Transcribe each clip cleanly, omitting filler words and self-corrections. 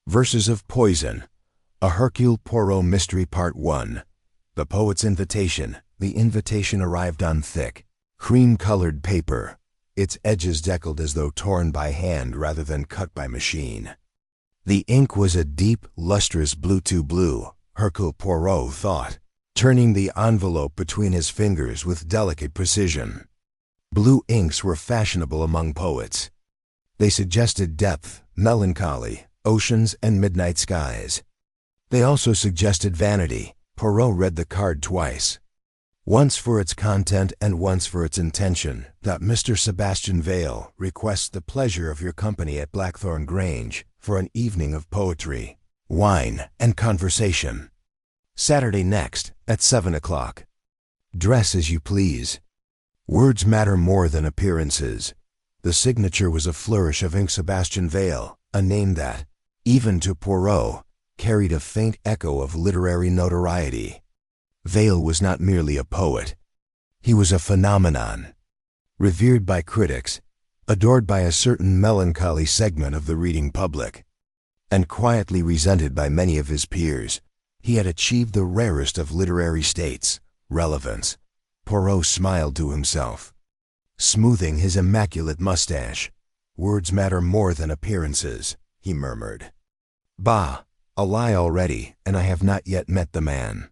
Verses of Poison, a Hercule Poirot Mystery Part 1. The Poet's Invitation. The invitation arrived on thick, cream-colored paper, its edges deckled as though torn by hand rather than cut by machine. The ink was a deep, lustrous blue, Hercule Poirot thought, turning the envelope between his fingers with delicate precision. Blue inks were fashionable among poets. They suggested depth, melancholy, oceans, and midnight skies. They also suggested vanity. Poirot read the card twice. Once for its content and once for its intention. Mr. Sebastian Vale requests the pleasure of your company at Blackthorn Grange for an evening of poetry, wine, and conversation. Saturday next, at 7 o'clock. Dress as you please. Words matter more than appearances. The signature was a flourish of ink. Sebastian Vale, a name that, even to Poirot, carried a faint echo of literary notoriety. Vale was not merely a poet. He was a phenomenon. Revered by critics, adored by a certain melancholy segment of the reading public, and quietly resented by many of his peers, he had achieved the rarest of literary states, relevance. Poirot smiled to himself, smoothing his immaculate mustache. Words matter more than appearances, he murmured. Bah, a lie already, and I have not yet met the man.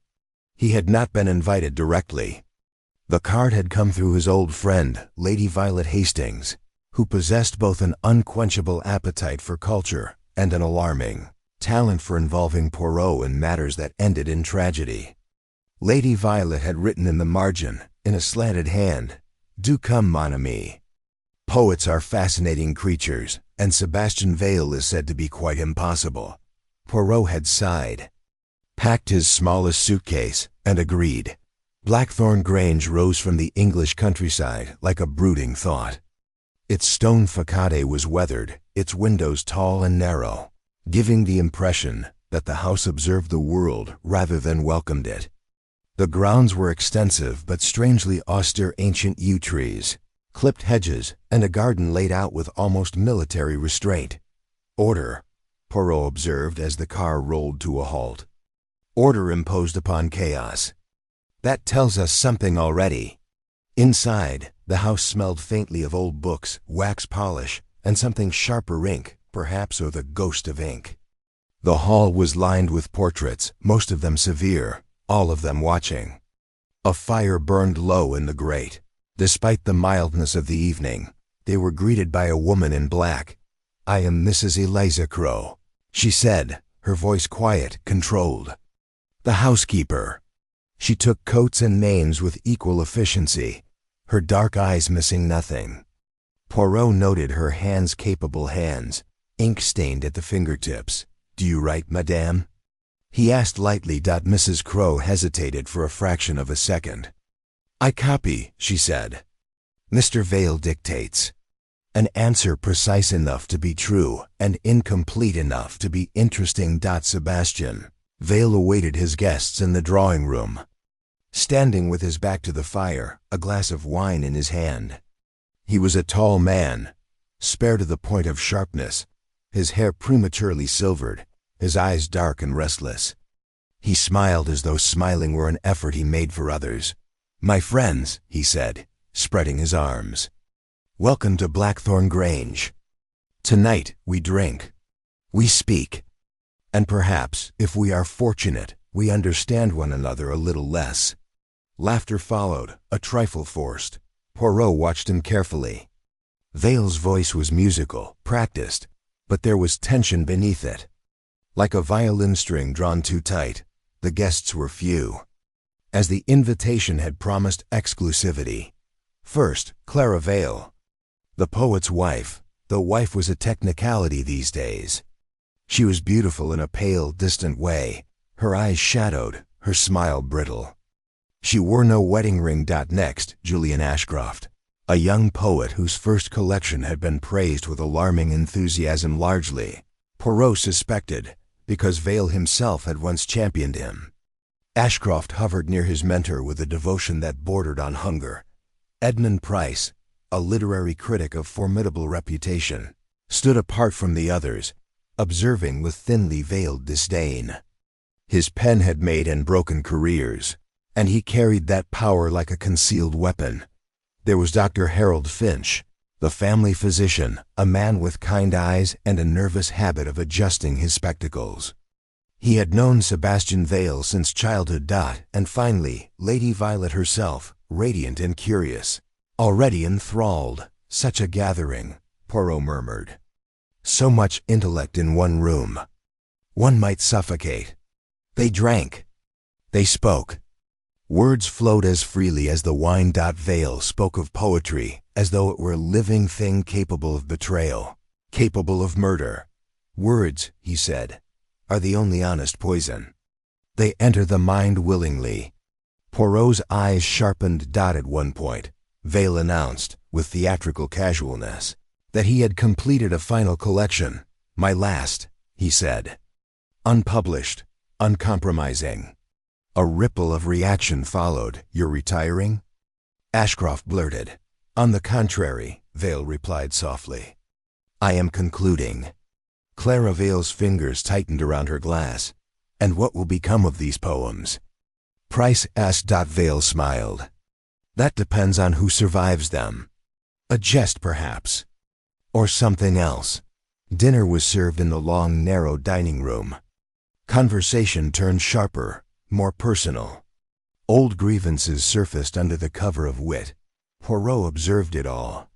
He had not been invited directly. The card had come through his old friend, Lady Violet Hastings, who possessed both an unquenchable appetite for culture and an alarming talent for involving Poirot in matters that ended in tragedy. Lady Violet had written in the margin, in a slanted hand, "Do come, mon ami." Poets are fascinating creatures, and Sebastian Vale is said to be quite impossible. Poirot had sighed, packed his smallest suitcase, and agreed. Blackthorn Grange rose from the English countryside like a brooding thought. Its stone facade was weathered, its windows tall and narrow, giving the impression that the house observed the world rather than welcomed it. The grounds were extensive but strangely austere ancient yew trees, clipped hedges, and a garden laid out with almost military restraint. Order, Poirot observed as the car rolled to a halt. Order imposed upon chaos. That tells us something already. Inside, the house smelled faintly of old books, wax polish, and something sharper ink, perhaps, or the ghost of ink. The hall was lined with portraits, most of them severe, all of them watching. A fire burned low in the grate. Despite the mildness of the evening, they were greeted by a woman in black. "I am Mrs. Eliza Crowe," she said, her voice quiet, controlled. "The housekeeper." She took coats and names with equal efficiency, her dark eyes missing nothing. Poirot noted her hands, capable hands, ink-stained at the fingertips. "Do you write, madame?" he asked lightly. Mrs. Crowe hesitated for a fraction of a second. "I copy," she said. "Mr. Vale dictates." An answer precise enough to be true and incomplete enough to be interesting. Sebastian Vale awaited his guests in the drawing room, standing with his back to the fire, a glass of wine in his hand. He was a tall man, spare to the point of sharpness, his hair prematurely silvered, his eyes dark and restless. He smiled as though smiling were an effort he made for others. "My friends," he said, spreading his arms, "welcome to Blackthorn Grange. Tonight we drink, we speak, and perhaps, if we are fortunate, we understand one another a little less." Laughter followed, a trifle forced. Poirot watched him carefully. Vale's voice was musical, practiced, but there was tension beneath it. Like a violin string drawn too tight, the guests were few. As the invitation had promised exclusivity. First, Clara Vale, the poet's wife. The wife was a technicality these days. She was beautiful in a pale, distant way, her eyes shadowed, her smile brittle. She wore no wedding ring. Next, Julian Ashcroft, a young poet whose first collection had been praised with alarming enthusiasm, largely, Poirot suspected, because Vale himself had once championed him. Ashcroft hovered near his mentor with a devotion that bordered on hunger. Edmund Price, a literary critic of formidable reputation, stood apart from the others, observing with thinly veiled disdain. His pen had made and broken careers, and he carried that power like a concealed weapon. There was Dr. Harold Finch, the family physician, a man with kind eyes and a nervous habit of adjusting his spectacles. He had known Sebastian Vale since childhood. And finally, Lady Violet herself, radiant and curious, already enthralled. Such a gathering, Poirot murmured. So much intellect in one room. One might suffocate. They drank. They spoke. Words flowed as freely as the wine. Vale spoke of poetry as though it were a living thing capable of betrayal, capable of murder. Words, he said, are the only honest poison. They enter the mind willingly. Poirot's eyes sharpened. At one point, Vale announced, with theatrical casualness, that he had completed a final collection. My last, he said. Unpublished, uncompromising. A ripple of reaction followed. You're retiring? Ashcroft blurted. On the contrary, Vale replied softly. I am concluding. Clara Vale's fingers tightened around her glass. And what will become of these poems? Price asked. Vale smiled. That depends on who survives them. A jest, perhaps. Or something else. Dinner was served in the long, narrow dining room. Conversation turned sharper, more personal. Old grievances surfaced under the cover of wit. Poirot observed it all,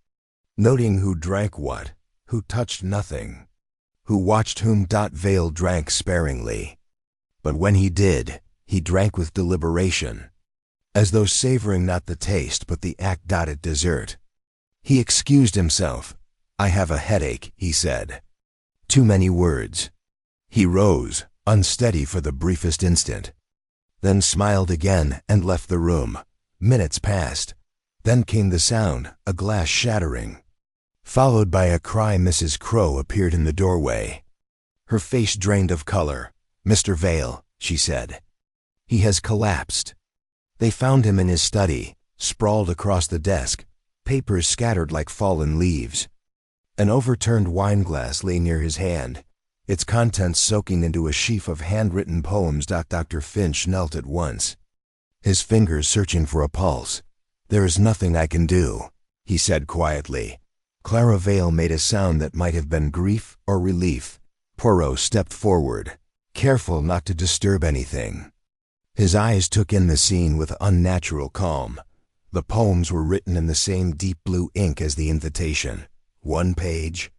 noting who drank what, who touched nothing, who watched whom. Vale drank sparingly. But when he did, he drank with deliberation, as though savoring not the taste but the act. At dessert, he excused himself. I have a headache, he said. Too many words. He rose, unsteady for the briefest instant, then smiled again and left the room. Minutes passed. Then came the sound, a glass shattering, followed by a cry. Mrs. Crowe appeared in the doorway. Her face drained of color. Mr. Vale, she said. He has collapsed. They found him in his study, sprawled across the desk, papers scattered like fallen leaves. An overturned wineglass lay near his hand, its contents soaking into a sheaf of handwritten poems. Dr. Finch knelt at once, his fingers searching for a pulse. There is nothing I can do, he said quietly. Clara Vale made a sound that might have been grief or relief. Poirot stepped forward, careful not to disturb anything. His eyes took in the scene with unnatural calm. The poems were written in the same deep blue ink as the invitation. One page,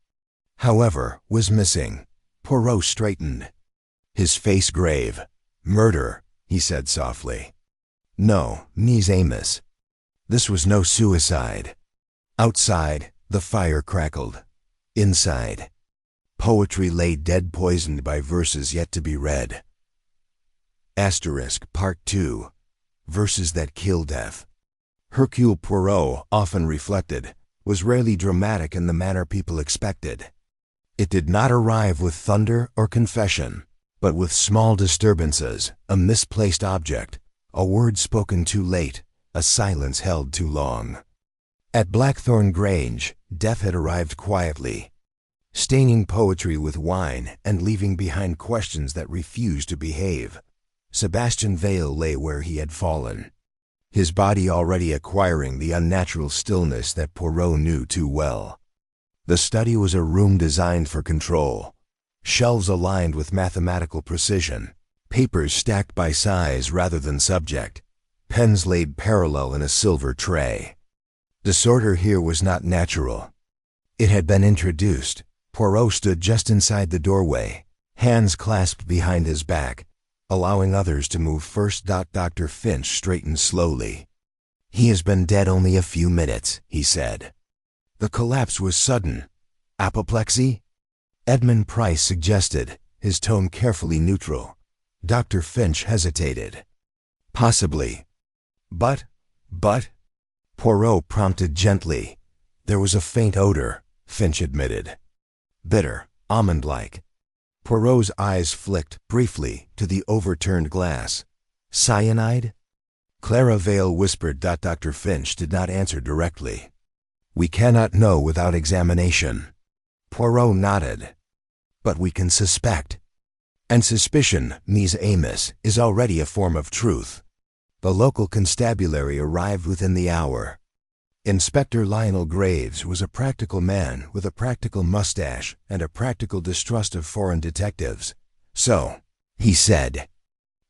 however, was missing. Poirot straightened, his face grave. Murder, he said softly. No, Mies Amos. This was no suicide. Outside, the fire crackled. Inside, poetry lay dead, poisoned by verses yet to be read. Part 2. Verses that kill death. Hercule Poirot, often reflected, was rarely dramatic in the manner people expected. It did not arrive with thunder or confession, but with small disturbances, a misplaced object, a word spoken too late, a silence held too long. At Blackthorn Grange, death had arrived quietly, staining poetry with wine and leaving behind questions that refused to behave. Sebastian Vale lay where he had fallen, his body already acquiring the unnatural stillness that Poirot knew too well. The study was a room designed for control, shelves aligned with mathematical precision, papers stacked by size rather than subject, pens laid parallel in a silver tray. Disorder here was not natural. It had been introduced. Poirot stood just inside the doorway, hands clasped behind his back, allowing others to move first. Dr. Finch straightened slowly. He has been dead only a few minutes, he said. The collapse was sudden. Apoplexy? Edmund Price suggested, his tone carefully neutral. Dr. Finch hesitated. Possibly. But? Poirot prompted gently. There was a faint odor, Finch admitted. Bitter, almond-like. Poirot's eyes flicked, briefly, to the overturned glass. Cyanide? Clara Vale whispered. Dr. Finch did not answer directly. We cannot know without examination. Poirot nodded. but we can suspect. And suspicion, mise amis, is already a form of truth. The local constabulary arrived within the hour. Inspector Lionel Graves was a practical man with a practical mustache and a practical distrust of foreign detectives. "So," he said,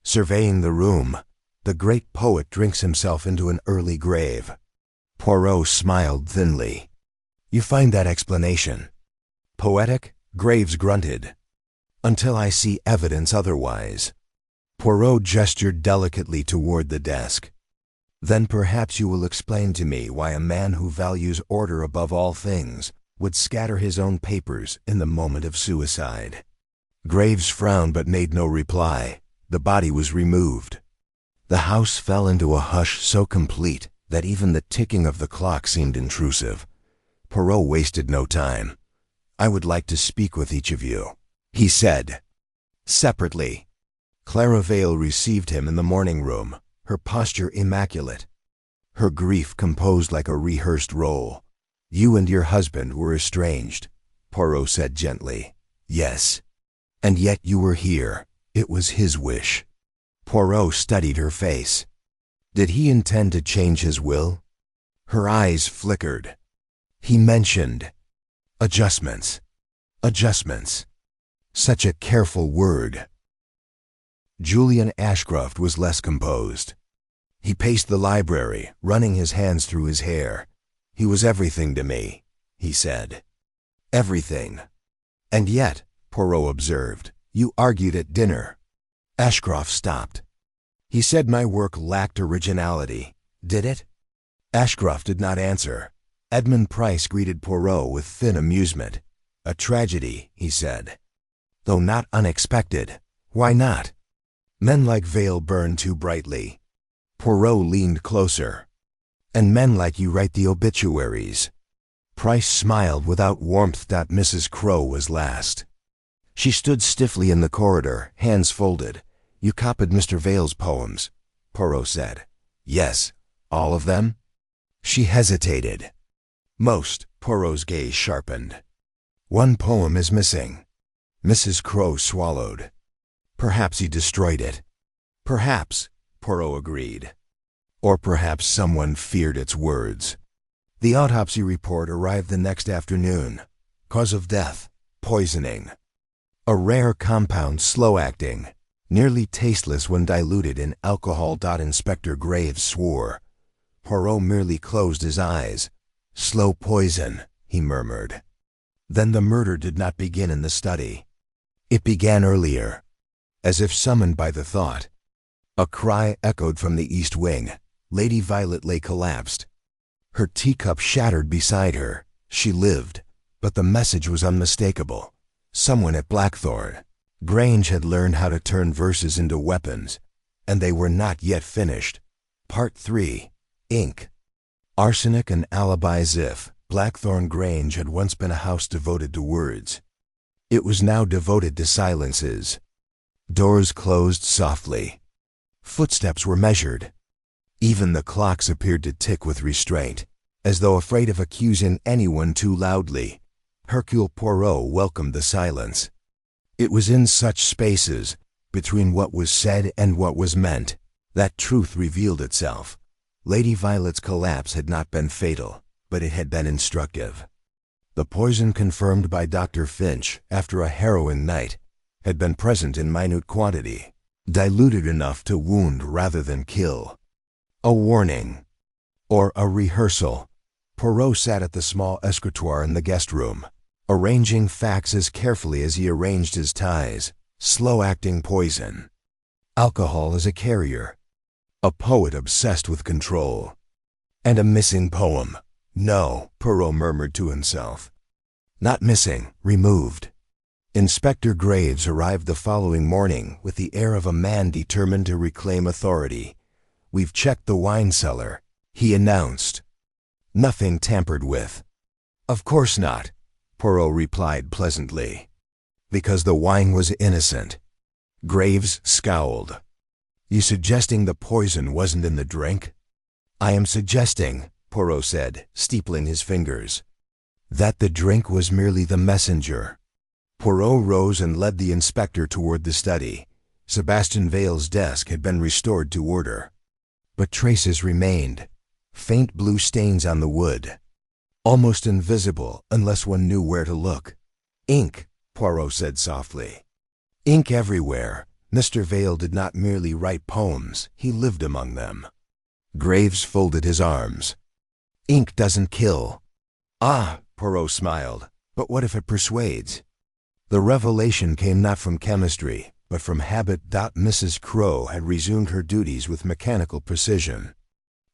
surveying the room, "the great poet drinks himself into an early grave." Poirot smiled thinly. "You find that explanation poetic?" Graves grunted. "Until I see evidence otherwise." Poirot gestured delicately toward the desk. "Then perhaps you will explain to me why a man who values order above all things would scatter his own papers in the moment of suicide." Graves frowned but made no reply. The body was removed. The house fell into a hush so complete that even the ticking of the clock seemed intrusive. Poirot wasted no time. "I would like to speak with each of you," he said, "separately." Clara Vale received him in the morning room, her posture immaculate, her grief composed like a rehearsed role. "You and your husband were estranged," Poirot said gently. "Yes. And yet you were here. It was his wish." Poirot studied her face. Did he intend to change his will? Her eyes flickered. He mentioned adjustments. Adjustments. Such a careful word. Julian Ashcroft was less composed. He paced the library, running his hands through his hair. "He was everything to me," he said. "Everything." "And yet," Poirot observed, "you argued at dinner." Ashcroft stopped. "He said my work lacked originality. Did it?" Ashcroft did not answer. Edmund Price greeted Poirot with thin amusement. "A tragedy," he said. "Though not unexpected. Why not?" "Men like Vale burn too brightly." Poirot leaned closer. "And men like you write the obituaries." Price smiled without warmth. Mrs. Crowe was last. She stood stiffly in the corridor, hands folded. "You copied Mr. Vale's poems," Poirot said. "Yes. All of them?" She hesitated. "Most." Poirot's gaze sharpened. "One poem is missing." Mrs. Crowe swallowed. "Perhaps he destroyed it." "Perhaps," Poirot agreed. "Or perhaps someone feared its words." The autopsy report arrived the next afternoon. Cause of death: poisoning. A rare compound, slow-acting, nearly tasteless when diluted in alcohol. Inspector Graves swore. Poirot merely closed his eyes. "Slow poison," he murmured. Then the murder did not begin in the study. It began earlier. As if summoned by the thought, a cry echoed from the east wing. Lady Violet lay collapsed. Her teacup shattered beside her. She lived, but the message was unmistakable. Someone at Blackthorn Grange had learned how to turn verses into weapons, and they were not yet finished. Part 3. Ink. Arsenic and alibis. If Blackthorn Grange had once been a house devoted to words, it was now devoted to silences. Doors closed softly. Footsteps were measured. Even the clocks appeared to tick with restraint, as though afraid of accusing anyone too loudly. Hercule Poirot welcomed the silence. It was in such spaces, between what was said and what was meant, that truth revealed itself. Lady Violet's collapse had not been fatal, but it had been instructive. The poison confirmed by Dr. Finch after a harrowing night had been present in minute quantity, diluted enough to wound rather than kill. A warning. Or a rehearsal. Poirot sat at the small escritoire in the guest room, arranging facts as carefully as he arranged his ties. Slow-acting poison. Alcohol as a carrier. A poet obsessed with control. And a missing poem. "No," Poirot murmured to himself. "Not missing, removed." Inspector Graves arrived the following morning with the air of a man determined to reclaim authority. "We've checked the wine cellar," he announced. "Nothing tampered with." "Of course not," Poirot replied pleasantly. "Because the wine was innocent." Graves scowled. "You suggesting the poison wasn't in the drink?" "I am suggesting," Poirot said, steepling his fingers, "that the drink was merely the messenger." Poirot rose and led the inspector toward the study. Sebastian Vale's desk had been restored to order. But traces remained. Faint blue stains on the wood. Almost invisible unless one knew where to look. Ink, Poirot said softly. Ink everywhere. Mr. Vale did not merely write poems, he lived among them. Graves folded his arms. Ink doesn't kill. Ah, Poirot smiled, but what if it persuades? The revelation came not from chemistry, but from habit. Mrs. Crowe had resumed her duties with mechanical precision.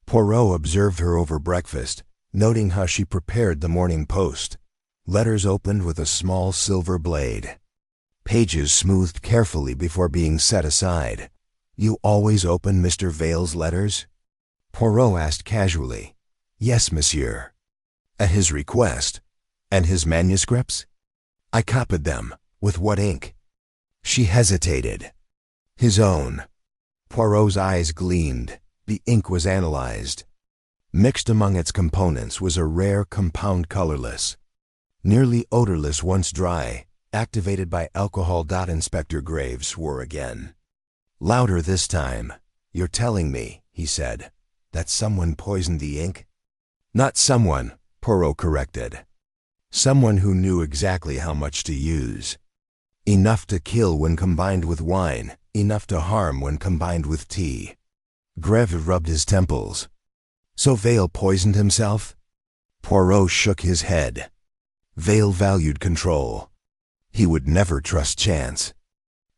Poirot observed her over breakfast, noting how she prepared the Morning Post. Letters opened with a small silver blade. Pages smoothed carefully before being set aside. You always open Mr. Vale's letters? Poirot asked casually. Yes, monsieur. At his request. And his manuscripts? I copied them. With what ink? She hesitated. His own. Poirot's eyes gleamed. The ink was analyzed. Mixed among its components was a rare compound colorless, nearly odorless once dry, activated by alcohol. Inspector Graves swore again. Louder this time. You're telling me, he said, that someone poisoned the ink? Not someone, Poirot corrected. Someone who knew exactly how much to use. Enough to kill when combined with wine, enough to harm when combined with tea. Graves rubbed his temples. So Vale poisoned himself? Poirot shook his head. Vale valued control. He would never trust chance.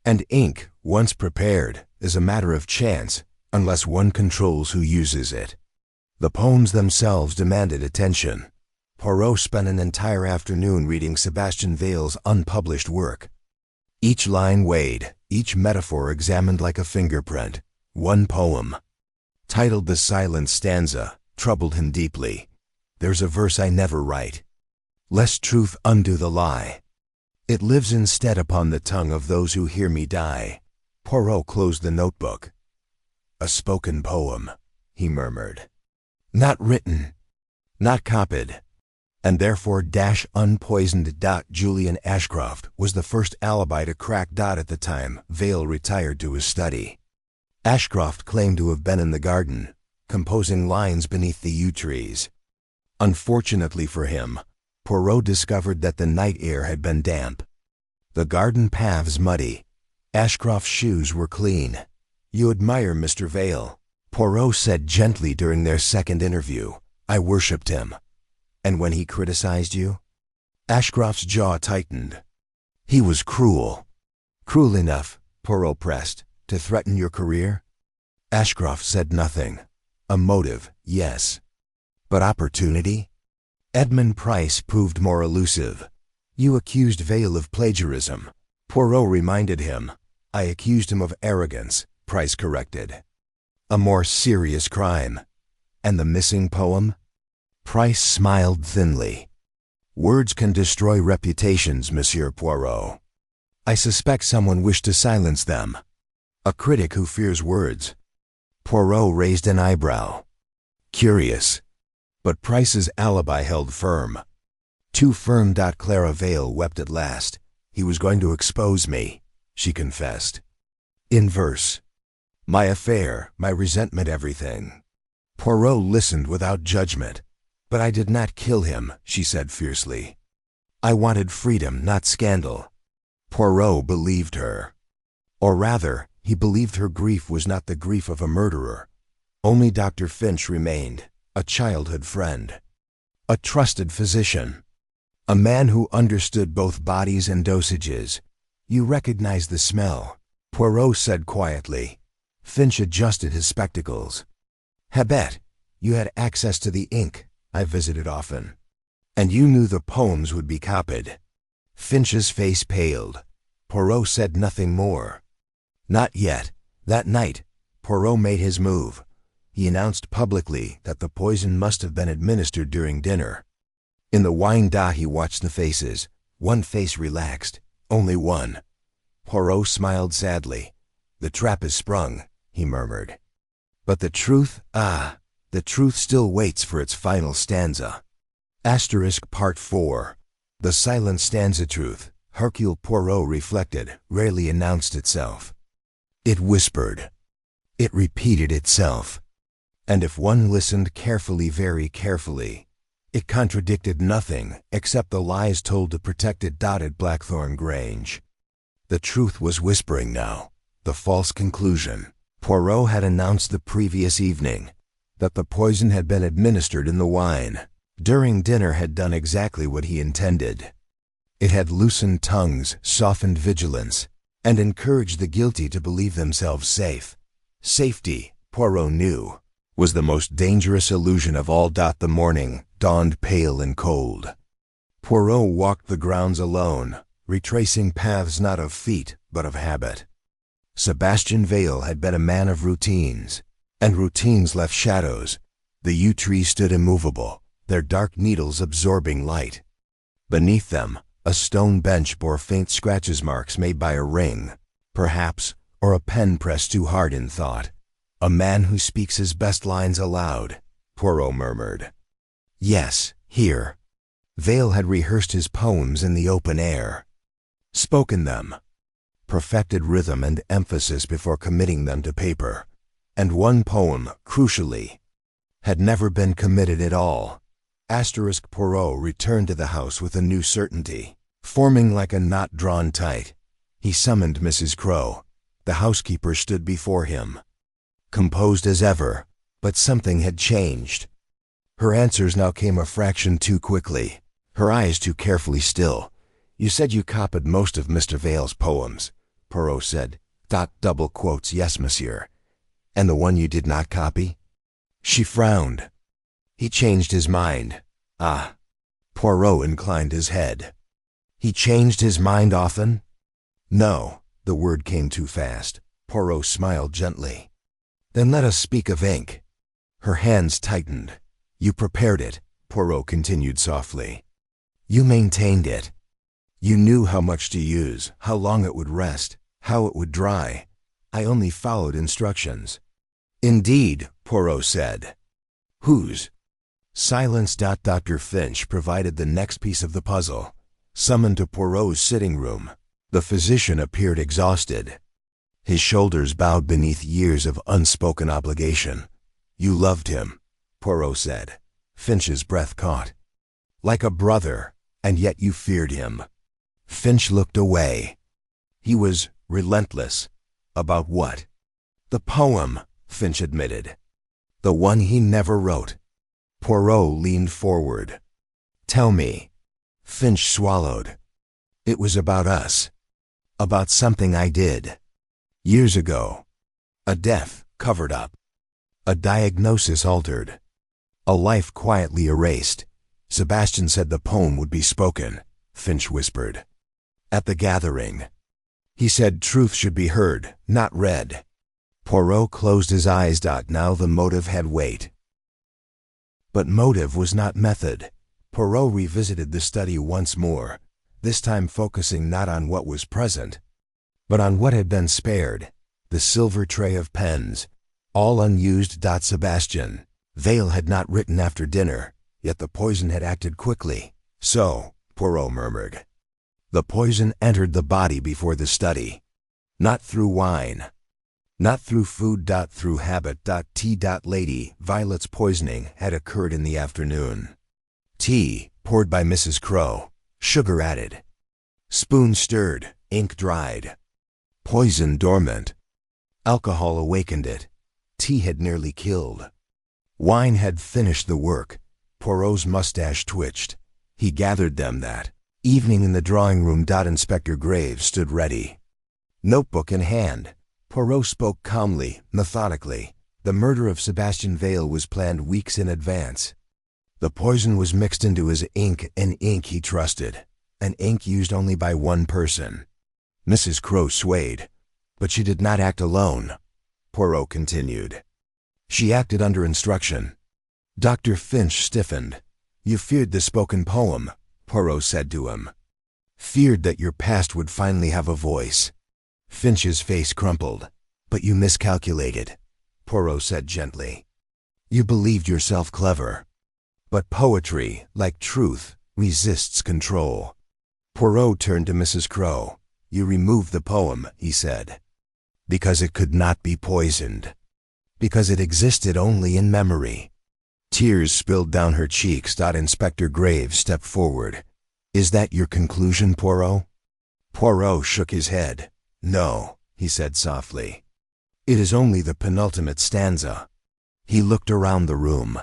And ink, once prepared, is a matter of chance, unless one controls who uses it. The poems themselves demanded attention. Poirot spent an entire afternoon reading Sebastian Vale's unpublished work. Each line weighed, each metaphor examined like a fingerprint. One poem, titled The Silent Stanza, troubled him deeply. There's a verse I never write. Lest truth undo the lie. It lives instead upon the tongue of those who hear me die. Poirot closed the notebook. A spoken poem, he murmured. Not written, not copied, and therefore unpoisoned. Julian Ashcroft was the first alibi to crack. At the time, Vale retired to his study. Ashcroft claimed to have been in the garden, composing lines beneath the yew trees. Unfortunately for him, Poirot discovered that the night air had been damp. The garden paths muddy. Ashcroft's shoes were clean. You admire Mr. Vale, Poirot said gently during their second interview. I worshipped him. And when he criticized you? Ashcroft's jaw tightened. He was cruel. Cruel enough, Poirot pressed, to threaten your career? Ashcroft said nothing. A motive, yes. But opportunity? Edmund Price proved more elusive. You accused Vale of plagiarism. Poirot reminded him. I accused him of arrogance, Price corrected. A more serious crime. And the missing poem? Price smiled thinly. Words can destroy reputations, Monsieur Poirot. I suspect someone wished to silence them. A critic who fears words. Poirot raised an eyebrow. Curious. But Price's alibi held firm. Too firm. Clara Vale wept at last. He was going to expose me, she confessed. In verse. My affair, my resentment, everything. Poirot listened without judgment. But I did not kill him, she said fiercely. I wanted freedom, not scandal. Poirot believed her. Or rather, he believed her grief was not the grief of a murderer. Only Dr. Finch remained, a childhood friend. A trusted physician. A man who understood both bodies and dosages. You recognize the smell, Poirot said quietly. Finch adjusted his spectacles. Habet, you had access to the ink. I visited often. And you knew the poems would be copied. Finch's face paled. Poirot said nothing more. Not yet. That night, Poirot made his move. He announced publicly that the poison must have been administered during dinner. In the wine he watched the faces. One face relaxed. Only one. Poirot smiled sadly. The trap is sprung, he murmured. But the truth, the truth still waits for its final stanza. Asterisk Part 4. The Silent Stanza Truth, Hercule Poirot reflected, rarely announced itself. It whispered. It repeated itself. And if one listened carefully, very carefully, it contradicted nothing except the lies told to protect it. At Blackthorn Grange. The truth was whispering now, the false conclusion. Poirot had announced the previous evening that the poison had been administered in the wine. During dinner had done exactly what he intended. It had loosened tongues, softened vigilance, and encouraged the guilty to believe themselves safe. Safety, Poirot knew, was the most dangerous illusion of all. The morning dawned pale and cold. Poirot walked the grounds alone, retracing paths not of feet, but of habit. Sebastian Vale had been a man of routines, and routines left shadows. The yew trees stood immovable, their dark needles absorbing light. Beneath them, a stone bench bore faint scratches, marks made by a ring, perhaps, or a pen pressed too hard in thought. A man who speaks his best lines aloud, Poirot murmured. Yes, here. Vale had rehearsed his poems in the open air, spoken them, perfected rhythm and emphasis before committing them to paper. And one poem, crucially, had never been committed at all. Poirot returned to the house with a new certainty, forming like a knot drawn tight. He summoned Mrs. Crowe. The housekeeper stood before him, composed as ever, but something had changed. Her answers now came a fraction too quickly, her eyes too carefully still. You said you copied most of Mr. Vale's poems, Poirot said. Double quotes, yes, monsieur. And the one you did not copy? She frowned. He changed his mind. Ah. Poirot inclined his head. He changed his mind often? No, the word came too fast. Poirot smiled gently. Then let us speak of ink. Her hands tightened. You prepared it, Poirot continued softly. You maintained it. You knew how much to use, how long it would rest, how it would dry. I only followed instructions. Indeed, Poirot said. Whose? Silence. Dr. Finch provided the next piece of the puzzle. Summoned to Poirot's sitting room, the physician appeared exhausted. His shoulders bowed beneath years of unspoken obligation. You loved him, Poirot said. Finch's breath caught. Like a brother, and yet you feared him. Finch looked away. He was relentless. About what? The poem, Finch admitted. The one he never wrote. Poirot leaned forward. Tell me. Finch swallowed. It was about us. About something I did. Years ago. A death covered up. A diagnosis altered. A life quietly erased. Sebastian said the poem would be spoken, Finch whispered. At the gathering. He said truth should be heard, not read. Poirot closed his eyes. Now the motive had weight. But motive was not method. Poirot revisited the study once more, this time focusing not on what was present, but on what had been spared. The silver tray of pens, all unused. Sebastian Vale had not written after dinner, yet the poison had acted quickly. So, Poirot murmured. The poison entered the body before the study. Not through wine. Not through food. Through habit. Tea. Lady Violet's poisoning had occurred in the afternoon. Tea, poured by Mrs. Crowe. Sugar added. Spoon stirred, ink dried. Poison dormant. Alcohol awakened it. Tea had nearly killed. Wine had finished the work. Poirot's mustache twitched. He gathered them that evening in the drawing room. Inspector Graves stood ready, notebook in hand. Poirot spoke calmly, methodically. The murder of Sebastian Vale was planned weeks in advance. The poison was mixed into his ink, an ink he trusted, an ink used only by one person. Mrs. Crowe swayed, but she did not act alone, Poirot continued. She acted under instruction. Dr. Finch stiffened. You feared the spoken poem, Poirot said to him. Feared that your past would finally have a voice. Finch's face crumpled. But you miscalculated, Poirot said gently. You believed yourself clever. But poetry, like truth, resists control. Poirot turned to Mrs. Crowe. "You removed the poem," he said, "because it could not be poisoned. Because it existed only in memory." Tears spilled down her cheeks. Inspector Graves stepped forward. "Is that your conclusion, Poirot?" Poirot shook his head. "No," he said softly. "It is only the penultimate stanza." He looked around the room,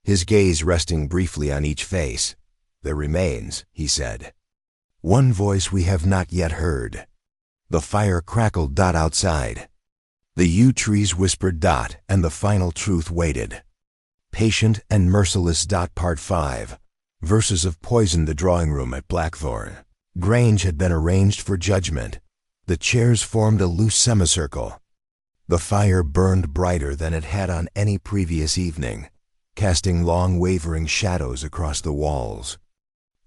his gaze resting briefly on each face. "There remains," he said, "one voice we have not yet heard." The fire crackled outside. The yew trees whispered and the final truth waited. Patient and merciless. Part 5. Verses of Poison. The drawing room at Blackthorn Grange had been arranged for judgment. The chairs formed a loose semicircle. The fire burned brighter than it had on any previous evening, casting long wavering shadows across the walls.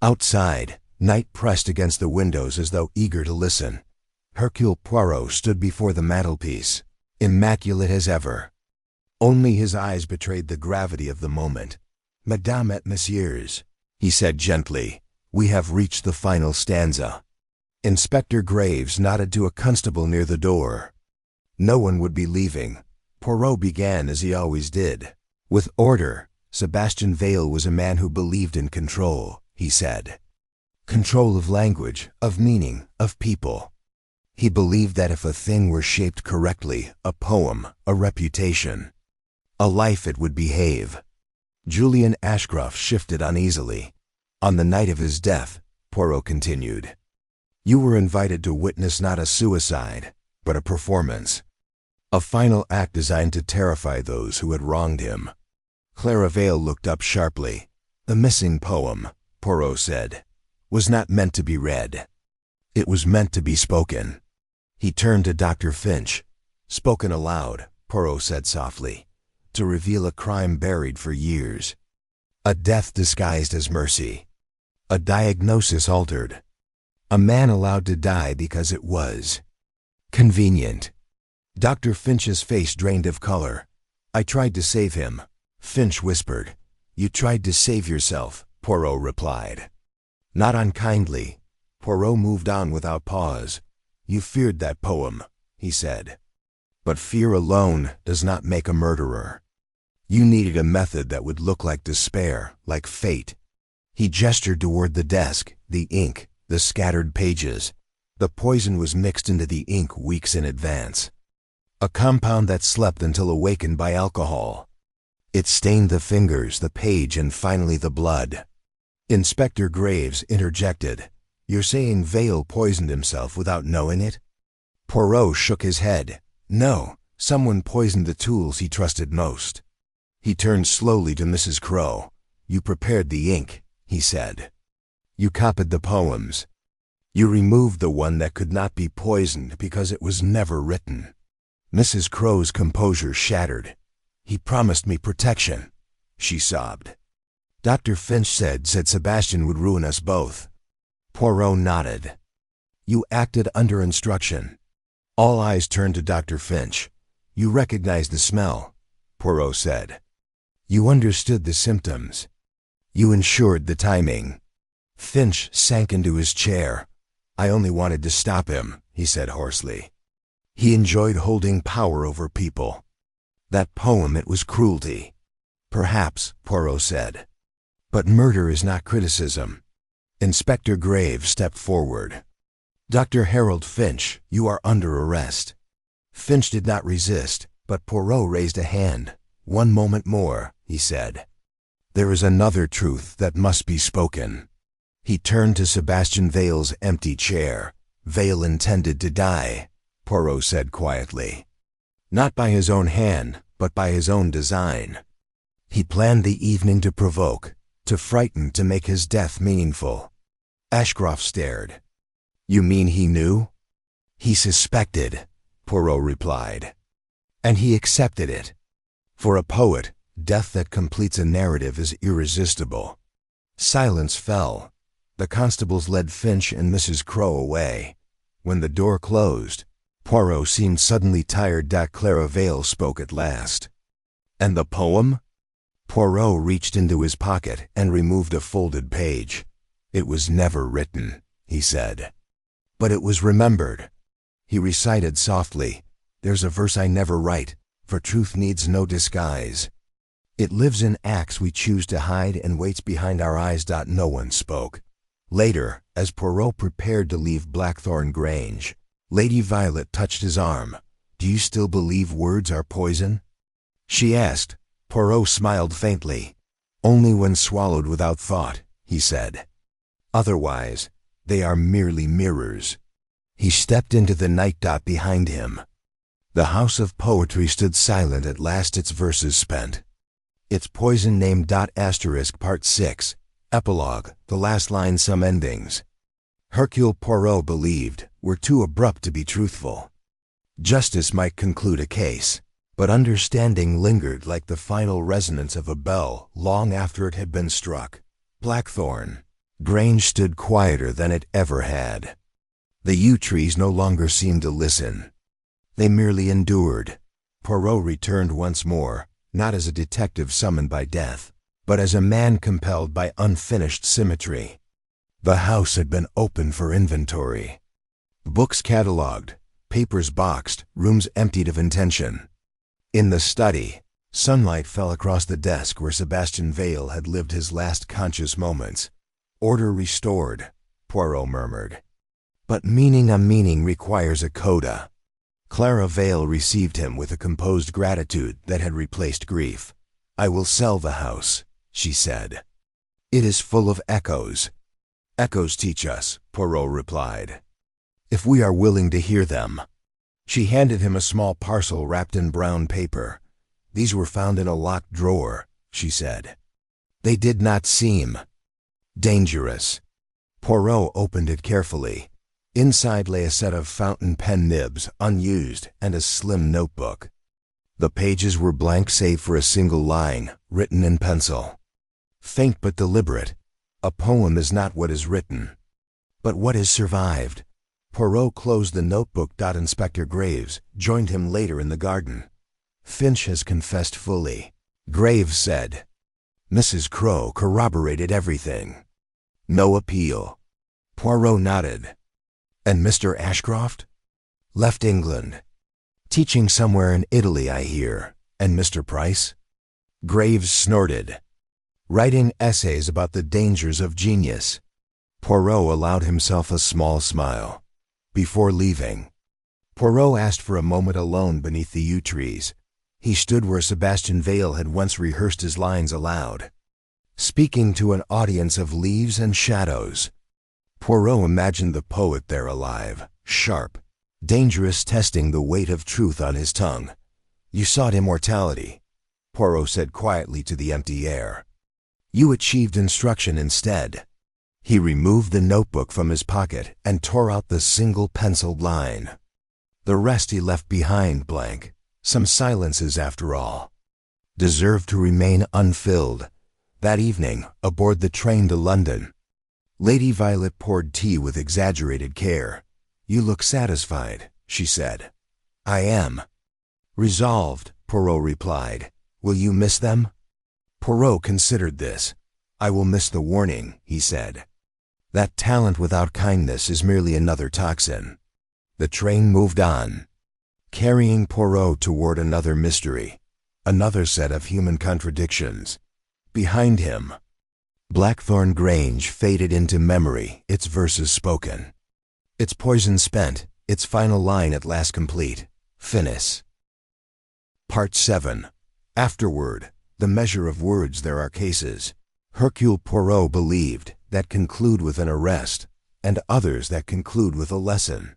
Outside, night pressed against the windows as though eager to listen. Hercule Poirot stood before the mantelpiece, immaculate as ever. Only his eyes betrayed the gravity of the moment. "Madame et messieurs," he said gently, "we have reached the final stanza." Inspector Graves nodded to a constable near the door. No one would be leaving. Poirot began as he always did, with order. Sebastian Vale was a man who believed in control, he said. Control of language, of meaning, of people. He believed that if a thing were shaped correctly, a poem, a reputation, a life, it would behave. Julian Ashcroft shifted uneasily. "On the night of his death," Poirot continued, "you were invited to witness not a suicide, but a performance. A final act designed to terrify those who had wronged him." Clara Vale looked up sharply. "The missing poem," Poirot said, "was not meant to be read. It was meant to be spoken." He turned to Dr. Finch. "Spoken aloud," Poirot said softly, "to reveal a crime buried for years. A death disguised as mercy. A diagnosis altered. A man allowed to die because it was convenient." Dr. Finch's face drained of color. "I tried to save him," Finch whispered. "You tried to save yourself," Poirot replied. "Not unkindly." Poirot moved on without pause. "You feared that poem," he said. "But fear alone does not make a murderer. You needed a method that would look like despair, like fate." He gestured toward the desk, the ink, the scattered pages. The poison was mixed into the ink weeks in advance. A compound that slept until awakened by alcohol. It stained the fingers, the page, and finally the blood. Inspector Graves interjected. "You're saying Vale poisoned himself without knowing it?" Poirot shook his head. "No, someone poisoned the tools he trusted most." He turned slowly to Mrs. Crowe. "You prepared the ink," he said. "You copied the poems. You removed the one that could not be poisoned because it was never written." Mrs. Crowe's composure shattered. "He promised me protection," she sobbed. "Dr. Finch said Sebastian would ruin us both." Poirot nodded. "You acted under instruction." All eyes turned to Dr. Finch. "You recognized the smell," Poirot said. "You understood the symptoms. You ensured the timing." Finch sank into his chair. "I only wanted to stop him," he said hoarsely. "He enjoyed holding power over people. That poem, it was cruelty." "Perhaps," Poirot said. "But murder is not criticism." Inspector Graves stepped forward. "Dr. Harold Finch, you are under arrest." Finch did not resist, but Poirot raised a hand. "One moment more," he said. "There is another truth that must be spoken." He turned to Sebastian Vale's empty chair. "Vale intended to die," Poirot said quietly. "Not by his own hand, but by his own design. He planned the evening to provoke, to frighten, to make his death meaningful." Ashcroft stared. "You mean he knew?" "He suspected," Poirot replied. "And he accepted it. For a poet, death that completes a narrative is irresistible." Silence fell. The constables led Finch and Mrs. Crowe away. When the door closed, Poirot seemed suddenly tired. Clara Vale spoke at last. "And the poem?" Poirot reached into his pocket and removed a folded page. "It was never written," he said. But it was remembered. He recited softly, "There's a verse I never write, for truth needs no disguise. It lives in acts we choose to hide and waits behind our eyes." No one spoke. Later, as Poirot prepared to leave Blackthorn Grange, Lady Violet touched his arm. "Do you still believe words are poison?" she asked. Poirot smiled faintly. "Only when swallowed without thought," he said. "Otherwise, they are merely mirrors." He stepped into the night. Behind him, the house of poetry stood silent, at last its verses spent. Its poison name. Part 6, Epilogue, the last line. Some endings, Hercule Poirot believed, were too abrupt to be truthful. Justice might conclude a case, but understanding lingered like the final resonance of a bell long after it had been struck. Blackthorn Grange stood quieter than it ever had. The yew trees no longer seemed to listen. They merely endured. Poirot returned once more, not as a detective summoned by death, but as a man compelled by unfinished symmetry. The house had been opened for inventory. Books catalogued, papers boxed, rooms emptied of intention. In the study, sunlight fell across the desk where Sebastian Vale had lived his last conscious moments. "Order restored," Poirot murmured. "But meaning requires a coda." Clara Vale received him with a composed gratitude that had replaced grief. "I will sell the house," she said. "It is full of echoes." "Echoes teach us," Poirot replied, "if we are willing to hear them." She handed him a small parcel wrapped in brown paper. "These were found in a locked drawer," she said. "They did not seem dangerous." Poirot opened it carefully. Inside lay a set of fountain pen nibs, unused, and a slim notebook. The pages were blank save for a single line, written in pencil. Faint but deliberate. A poem is not what is written, but what is survived. Poirot closed the notebook. Inspector Graves joined him later in the garden. "Finch has confessed fully," Graves said. "Mrs. Crowe corroborated everything. No appeal." Poirot nodded. "And Mr. Ashcroft?" "Left England. Teaching somewhere in Italy, I hear." "And Mr. Price?" Graves snorted. "Writing essays about the dangers of genius." Poirot allowed himself a small smile. Before leaving, Poirot asked for a moment alone beneath the yew trees. He stood where Sebastian Vale had once rehearsed his lines aloud, speaking to an audience of leaves and shadows. Poirot imagined the poet there alive, sharp, dangerous, testing the weight of truth on his tongue. "You sought immortality," Poirot said quietly to the empty air. "You achieved instruction instead." He removed the notebook from his pocket and tore out the single penciled line. The rest he left behind blank. Some silences, after all, deserved to remain unfilled. That evening, aboard the train to London, Lady Violet poured tea with exaggerated care. "You look satisfied," she said. "I am." "Resolved," Poirot replied. "Will you miss them?" Poirot considered this. "I will miss the warning," he said. "That talent without kindness is merely another toxin." The train moved on, carrying Poirot toward another mystery, another set of human contradictions. Behind him, Blackthorn Grange faded into memory, its verses spoken, its poison spent, its final line at last complete. Finis. Part 7. Afterward, the measure of words. There are cases, Hercule Poirot believed, that conclude with an arrest, and others that conclude with a lesson.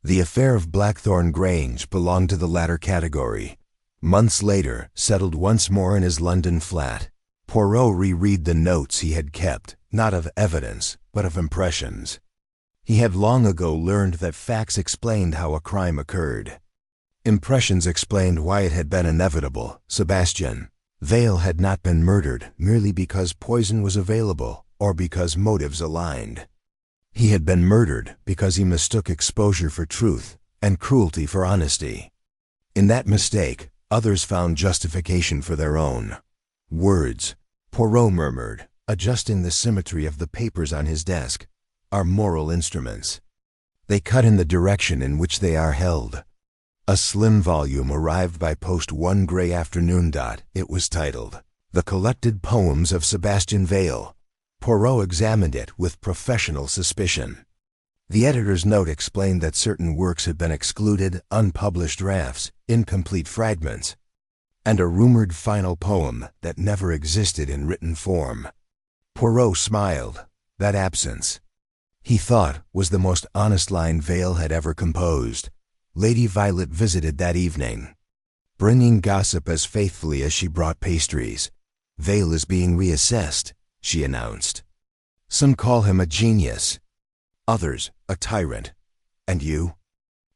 The affair of Blackthorn Grange belonged to the latter category. Months later, settled once more in his London flat, Poirot reread the notes he had kept, not of evidence, but of impressions. He had long ago learned that facts explained how a crime occurred. Impressions explained why it had been inevitable. Sebastian Vale had not been murdered merely because poison was available or because motives aligned. He had been murdered because he mistook exposure for truth and cruelty for honesty. In that mistake, others found justification for their own. "Words," Poirot murmured, adjusting the symmetry of the papers on his desk. are moral instruments. They cut in the direction in which they are held. A slim volume arrived by post one gray afternoon. It was titled, The Collected Poems of Sebastian Vale. Poirot examined it with professional suspicion. The editor's note explained that certain works had been excluded, unpublished drafts, incomplete fragments, and a rumored final poem that never existed in written form. Poirot smiled. That absence, he thought, was the most honest line Vale had ever composed. Lady Violet visited that evening, bringing gossip as faithfully as she brought pastries. Vale is being reassessed, she announced. Some call him a genius, others a tyrant. And you?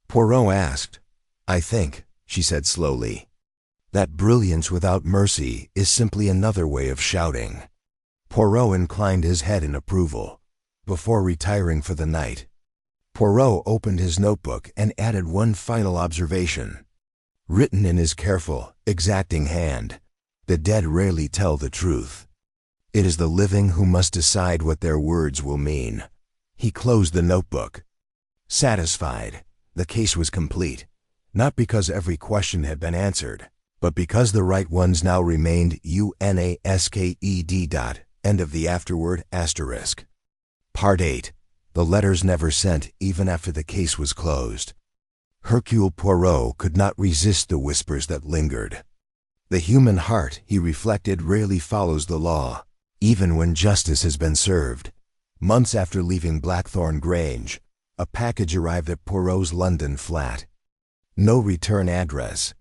Poirot asked. I think, she said slowly, that brilliance without mercy is simply another way of shouting. Poirot inclined his head in approval. Before retiring for the night, Poirot opened his notebook and added one final observation. Written in his careful, exacting hand, the dead rarely tell the truth. It is the living who must decide what their words will mean. He closed the notebook. Satisfied, the case was complete, not because every question had been answered, but because the right ones now remained UNASKED. End of the afterword asterisk. Part 8. The letters never sent even after the case was closed. Hercule Poirot could not resist the whispers that lingered. The human heart, he reflected, rarely follows the law, even when justice has been served. Months after leaving Blackthorn Grange, a package arrived at Poirot's London flat. No return address,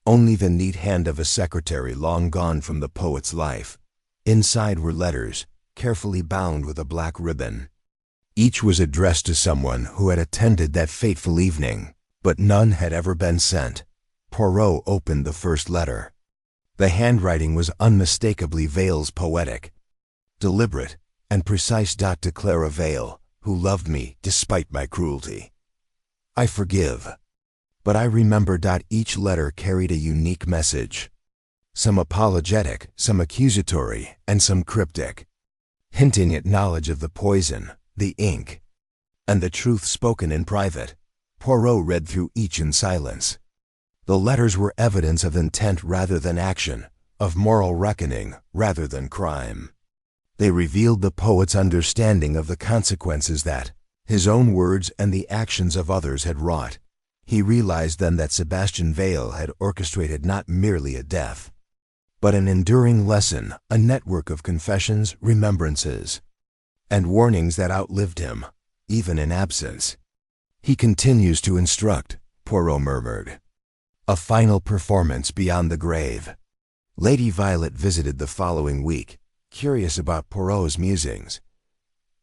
only the neat hand of a secretary long gone from the poet's life. Inside were letters, carefully bound with a black ribbon. Each was addressed to someone who had attended that fateful evening, but none had ever been sent. Poirot opened the first letter. The handwriting was unmistakably Vale's Poetic, deliberate and precise. To Clara Vale, who loved me despite my cruelty. I forgive, but I remember. Each letter carried a unique message, some apologetic, some accusatory, and some cryptic, hinting at knowledge of the poison, the ink, and the truth spoken in private. Poirot read through each in silence. The letters were evidence of intent rather than action, of moral reckoning rather than crime. They revealed the poet's understanding of the consequences that his own words and the actions of others had wrought. He realized then that Sebastian Vale had orchestrated not merely a death, but an enduring lesson, a network of confessions, remembrances, and warnings that outlived him, even in absence. He continues to instruct, Poirot murmured. A final performance beyond the grave. Lady Violet visited the following week, curious about Poirot's musings.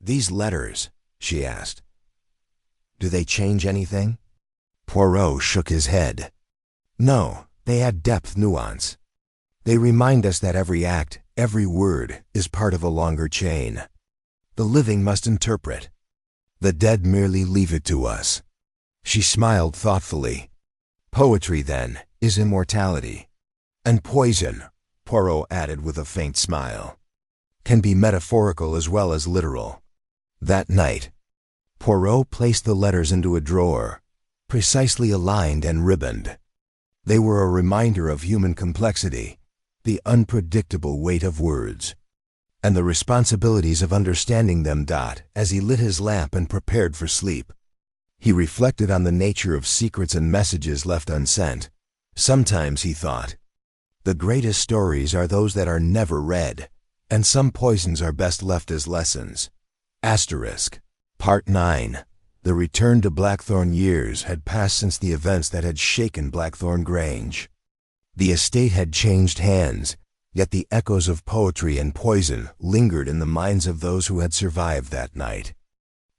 These letters, she asked, do they change anything? Poirot shook his head. No, they add depth, nuance. They remind us that every act, every word, is part of a longer chain. The living must interpret. The dead merely leave it to us. She smiled thoughtfully. Poetry, then, is immortality. And poison, Poirot added with a faint smile, can be metaphorical as well as literal. That night, Poirot placed the letters into a drawer, precisely aligned and ribboned. They were a reminder of human complexity, the unpredictable weight of words, and the responsibilities of understanding them. As he lit his lamp and prepared for sleep, he reflected on the nature of secrets and messages left unsent. Sometimes, he thought, the greatest stories are those that are never read, and some poisons are best left as lessons. Asterisk. Part 9. The return to Blackthorn. Years had passed since the events that had shaken Blackthorn Grange. The estate had changed hands, yet the echoes of poetry and poison lingered in the minds of those who had survived that night.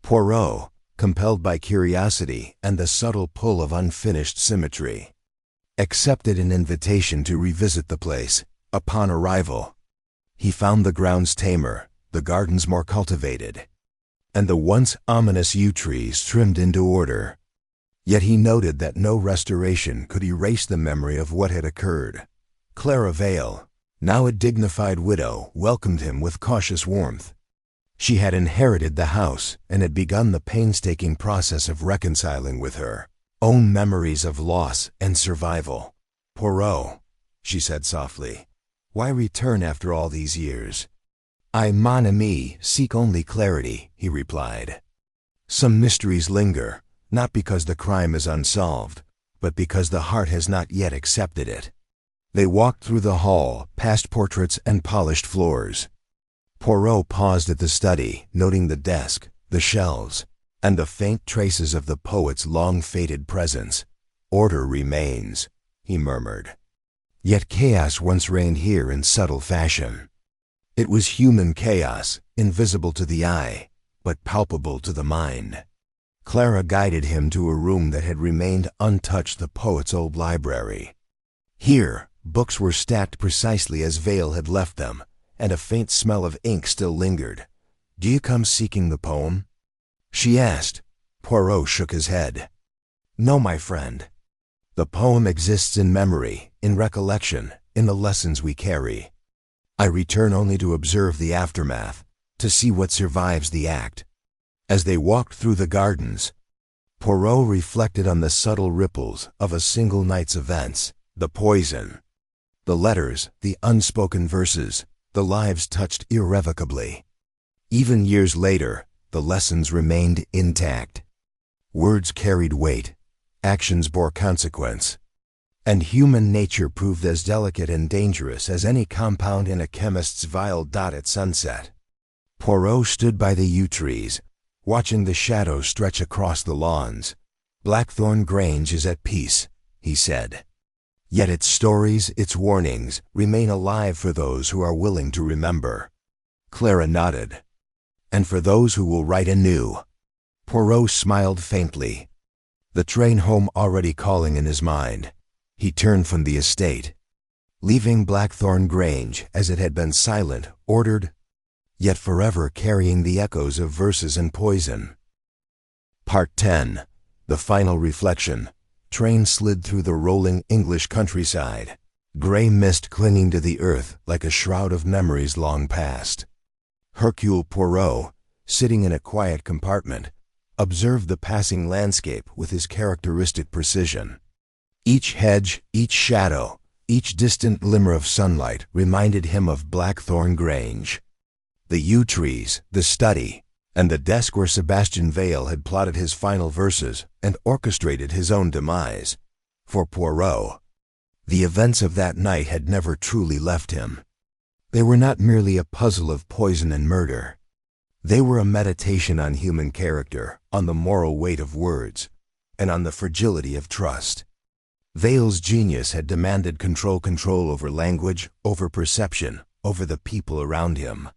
Poirot, compelled by curiosity and the subtle pull of unfinished symmetry, accepted an invitation to revisit the place. Upon arrival, he found the grounds tamer, the gardens more cultivated, and the once ominous yew trees trimmed into order. Yet he noted that no restoration could erase the memory of what had occurred. Clara Vale, now a dignified widow, welcomed him with cautious warmth. She had inherited the house and had begun the painstaking process of reconciling with her own memories of loss and survival. "Poirot," she said softly, "why return after all these years?" "I, mon ami, seek only clarity," he replied. "Some mysteries linger, not because the crime is unsolved, but because the heart has not yet accepted it." They walked through the hall, past portraits and polished floors. Poirot paused at the study, noting the desk, the shelves, and the faint traces of the poet's long-faded presence. "Order remains," he murmured. Yet chaos once reigned here in subtle fashion. It was human chaos, invisible to the eye, but palpable to the mind. Clara guided him to a room that had remained untouched, the poet's old library. Here, books were stacked precisely as Vale had left them, and a faint smell of ink still lingered. "Do you come seeking the poem?" she asked. Poirot shook his head. "No, my friend. The poem exists in memory, in recollection, in the lessons we carry. I return only to observe the aftermath, to see what survives the act." As they walked through the gardens, Poirot reflected on the subtle ripples of a single night's events, the poison, the letters, the unspoken verses, the lives touched irrevocably. Even years later, the lessons remained intact. Words carried weight, actions bore consequence, and human nature proved as delicate and dangerous as any compound in a chemist's vial. At sunset, Poirot stood by the yew trees, watching the shadows stretch across the lawns. "Blackthorn Grange is at peace," he said. "Yet its stories, its warnings, remain alive for those who are willing to remember." Clara nodded. "And for those who will write anew." Poirot smiled faintly, the train home already calling in his mind. He turned from the estate, leaving Blackthorn Grange as it had been, silent, ordered, yet forever carrying the echoes of verses and poison. Part 10. The final reflection. Train slid through the rolling English countryside, gray mist clinging to the earth like a shroud of memories long past. Hercule Poirot, sitting in a quiet compartment, observed the passing landscape with his characteristic precision. Each hedge, each shadow, each distant glimmer of sunlight reminded him of Blackthorn Grange. The yew trees, the study, and the desk where Sebastian Vale had plotted his final verses and orchestrated his own demise. For Poirot, the events of that night had never truly left him. They were not merely a puzzle of poison and murder. They were a meditation on human character, on the moral weight of words, and on the fragility of trust. Vale's genius had demanded control over language, over perception, over the people around him.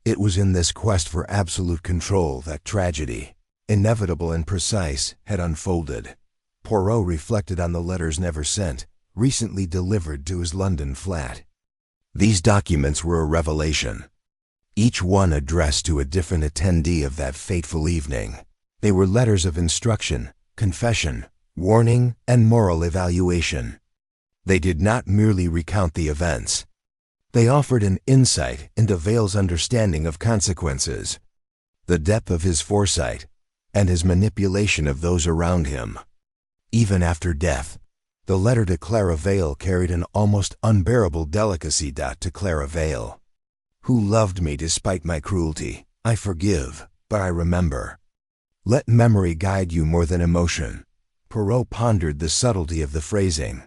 It was in this quest for absolute control that tragedy, inevitable and precise, had unfolded. Poirot reflected on the letters never sent, recently delivered to his London flat. These documents were a revelation, each one addressed to a different attendee of that fateful evening. They were letters of instruction, confession, warning, and moral evaluation. They did not merely recount the events. They offered an insight into Vale's understanding of consequences, the depth of his foresight, and his manipulation of those around him. Even after death, the letter to Clara Vale carried an almost unbearable delicacy. To Clara Vale, who loved me despite my cruelty, I forgive, but I remember. Let memory guide you more than emotion. Poirot pondered the subtlety of the phrasing.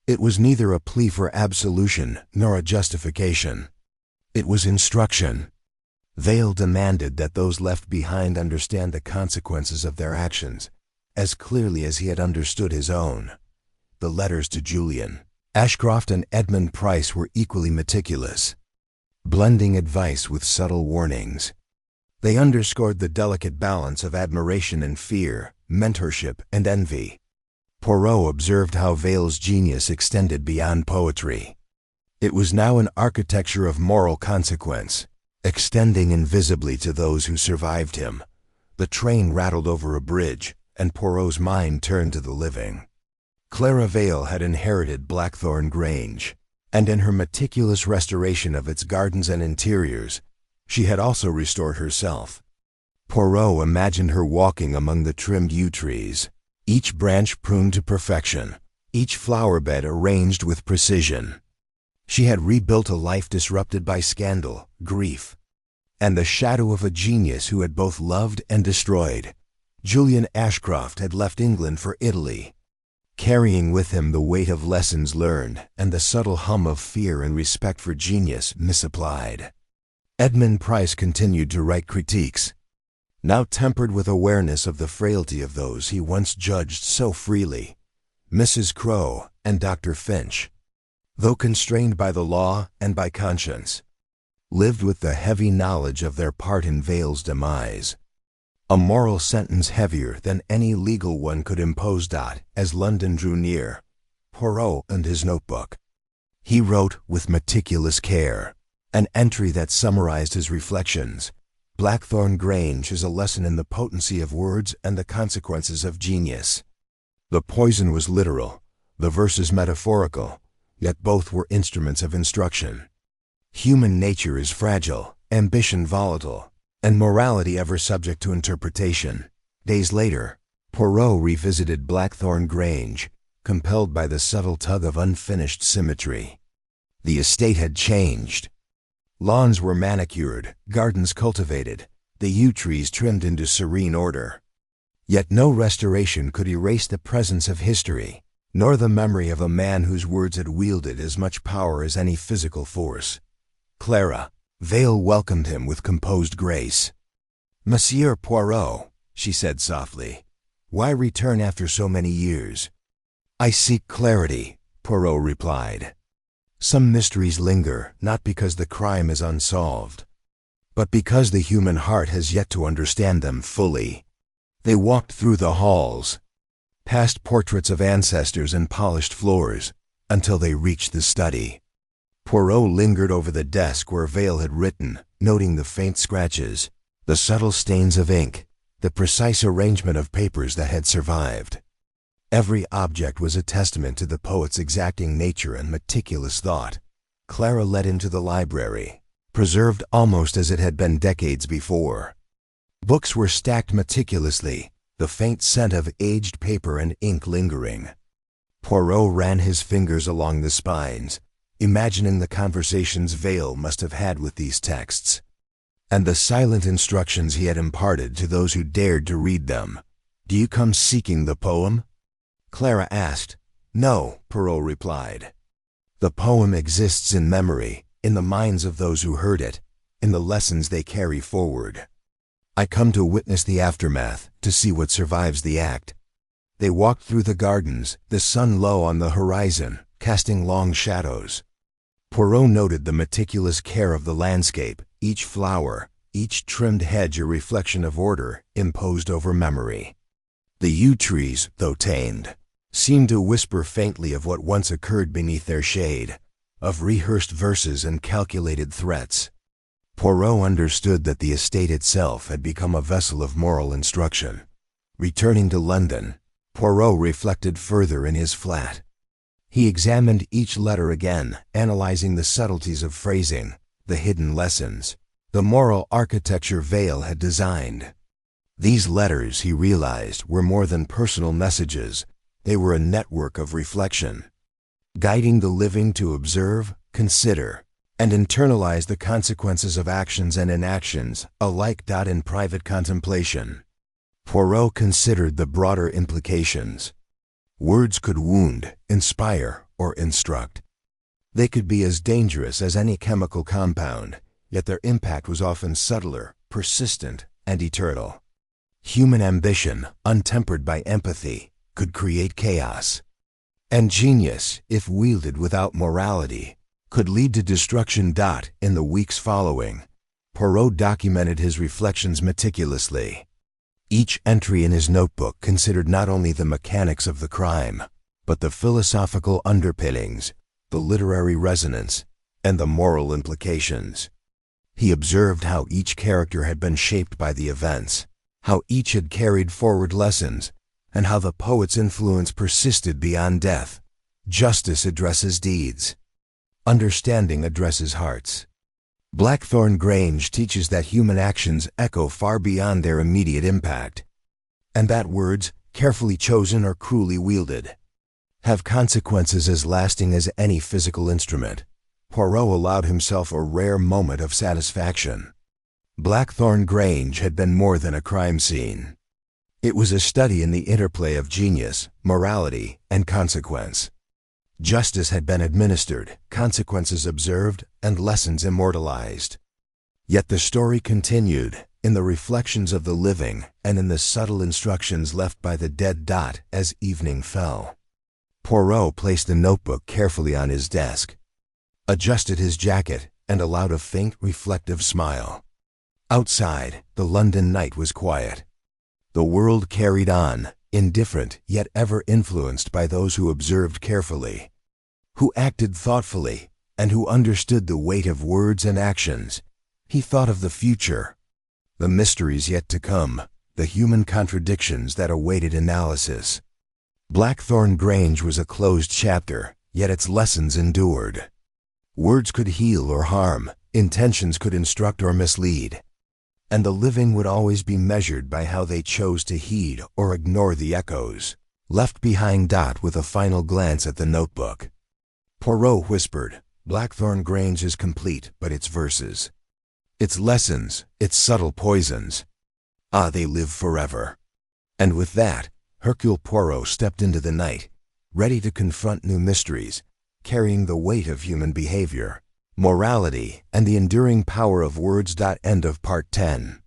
It was neither a plea for absolution nor a justification. It was instruction. Vale demanded that those left behind understand the consequences of their actions as clearly as he had understood his own. The letters to Julian, Ashcroft, and Edmund Price were equally meticulous, blending advice with subtle warnings. They underscored the delicate balance of admiration and fear, mentorship and envy. Poirot observed how Vale's genius extended beyond poetry. It was now an architecture of moral consequence, extending invisibly to those who survived him. The train rattled over a bridge, and Poirot's mind turned to the living. Clara Vale had inherited Blackthorn Grange, and in her meticulous restoration of its gardens and interiors, She had also restored herself. Poirot imagined her walking among the trimmed yew trees, each branch pruned to perfection, each flower bed arranged with precision. She had rebuilt a life disrupted by scandal, grief, and the shadow of a genius who had both loved and destroyed. Julian Ashcroft had left England for Italy, carrying with him the weight of lessons learned and the subtle hum of fear and respect for genius misapplied. Edmund Price continued to write critiques, now tempered with awareness of the frailty of those he once judged so freely. Mrs. Crowe and Dr. Finch, though constrained by the law and by conscience, lived with the heavy knowledge of their part in Vale's demise. A moral sentence heavier than any legal one could impose. As London drew near, Poirot opened his notebook. He wrote with meticulous care an entry that summarized his reflections. Blackthorn Grange is a lesson in the potency of words and the consequences of genius. The poison was literal, the verses metaphorical, yet both were instruments of instruction. Human nature is fragile, ambition volatile, and morality ever subject to interpretation. Days later, Poirot revisited Blackthorn Grange, compelled by the subtle tug of unfinished symmetry. The estate had changed. Lawns were manicured, gardens cultivated, the yew trees trimmed into serene order. Yet no restoration could erase the presence of history, nor the memory of a man whose words had wielded as much power as any physical force. Clara, Vale welcomed him with composed grace. "Monsieur Poirot," she said softly, "why return after so many years?" "I seek clarity," Poirot replied. "Some mysteries linger, not because the crime is unsolved, but because the human heart has yet to understand them fully." They walked through the halls, past portraits of ancestors and polished floors, until they reached the study. Poirot lingered over the desk where Vale had written, noting the faint scratches, the subtle stains of ink, the precise arrangement of papers that had survived. Every object was a testament to the poet's exacting nature and meticulous thought. Clara led him to the library, preserved almost as it had been decades before. Books were stacked meticulously, the faint scent of aged paper and ink lingering. Poirot ran his fingers along the spines, imagining the conversations Vale must have had with these texts, and the silent instructions he had imparted to those who dared to read them. "Do you come seeking the poem?" Clara asked. "No," Poirot replied. "The poem exists in memory, in the minds of those who heard it, in the lessons they carry forward. I come to witness the aftermath, to see what survives the act." They walked through the gardens, the sun low on the horizon, casting long shadows. Poirot noted the meticulous care of the landscape, each flower, each trimmed hedge a reflection of order imposed over memory. The yew trees, though tamed, seemed to whisper faintly of what once occurred beneath their shade, of rehearsed verses and calculated threats. Poirot understood that the estate itself had become a vessel of moral instruction. Returning to London, Poirot reflected further in his flat. He examined each letter again, analyzing the subtleties of phrasing, the hidden lessons, the moral architecture Vale had designed. These letters, he realized, were more than personal messages. They were a network of reflection, guiding the living to observe, consider, and internalize the consequences of actions and inactions, alike. In private contemplation, Poirot considered the broader implications. Words could wound, inspire, or instruct. They could be as dangerous as any chemical compound, yet their impact was often subtler, persistent, and eternal. Human ambition, untempered by empathy, could create chaos. And genius, if wielded without morality, could lead to destruction. In the weeks following, Poirot documented his reflections meticulously. Each entry in his notebook considered not only the mechanics of the crime, but the philosophical underpinnings, the literary resonance, and the moral implications. He observed how each character had been shaped by the events, how each had carried forward lessons, and how the poet's influence persisted beyond death. Justice addresses deeds. Understanding addresses hearts. Blackthorn Grange teaches that human actions echo far beyond their immediate impact, and that words, carefully chosen or cruelly wielded, have consequences as lasting as any physical instrument. Poirot allowed himself a rare moment of satisfaction. Blackthorn Grange had been more than a crime scene. It was a study in the interplay of genius, morality, and consequence. Justice had been administered, consequences observed, and lessons immortalized. Yet the story continued, in the reflections of the living and in the subtle instructions left by the dead dot as evening fell. Poirot placed the notebook carefully on his desk, adjusted his jacket, and allowed a faint, reflective smile. Outside, the London night was quiet. The world carried on, indifferent yet ever influenced by those who observed carefully, who acted thoughtfully, and who understood the weight of words and actions. He thought of the future, the mysteries yet to come, the human contradictions that awaited analysis. Blackthorn Grange was a closed chapter, yet its lessons endured. Words could heal or harm, intentions could instruct or mislead, and the living would always be measured by how they chose to heed or ignore the echoes left behind. With a final glance at the notebook, Poirot whispered, "Blackthorn Grange is complete, but its verses, its lessons, its subtle poisons, they live forever." And with that, Hercule Poirot stepped into the night, ready to confront new mysteries, carrying the weight of human behavior, morality, and the enduring power of words. End of Part 10.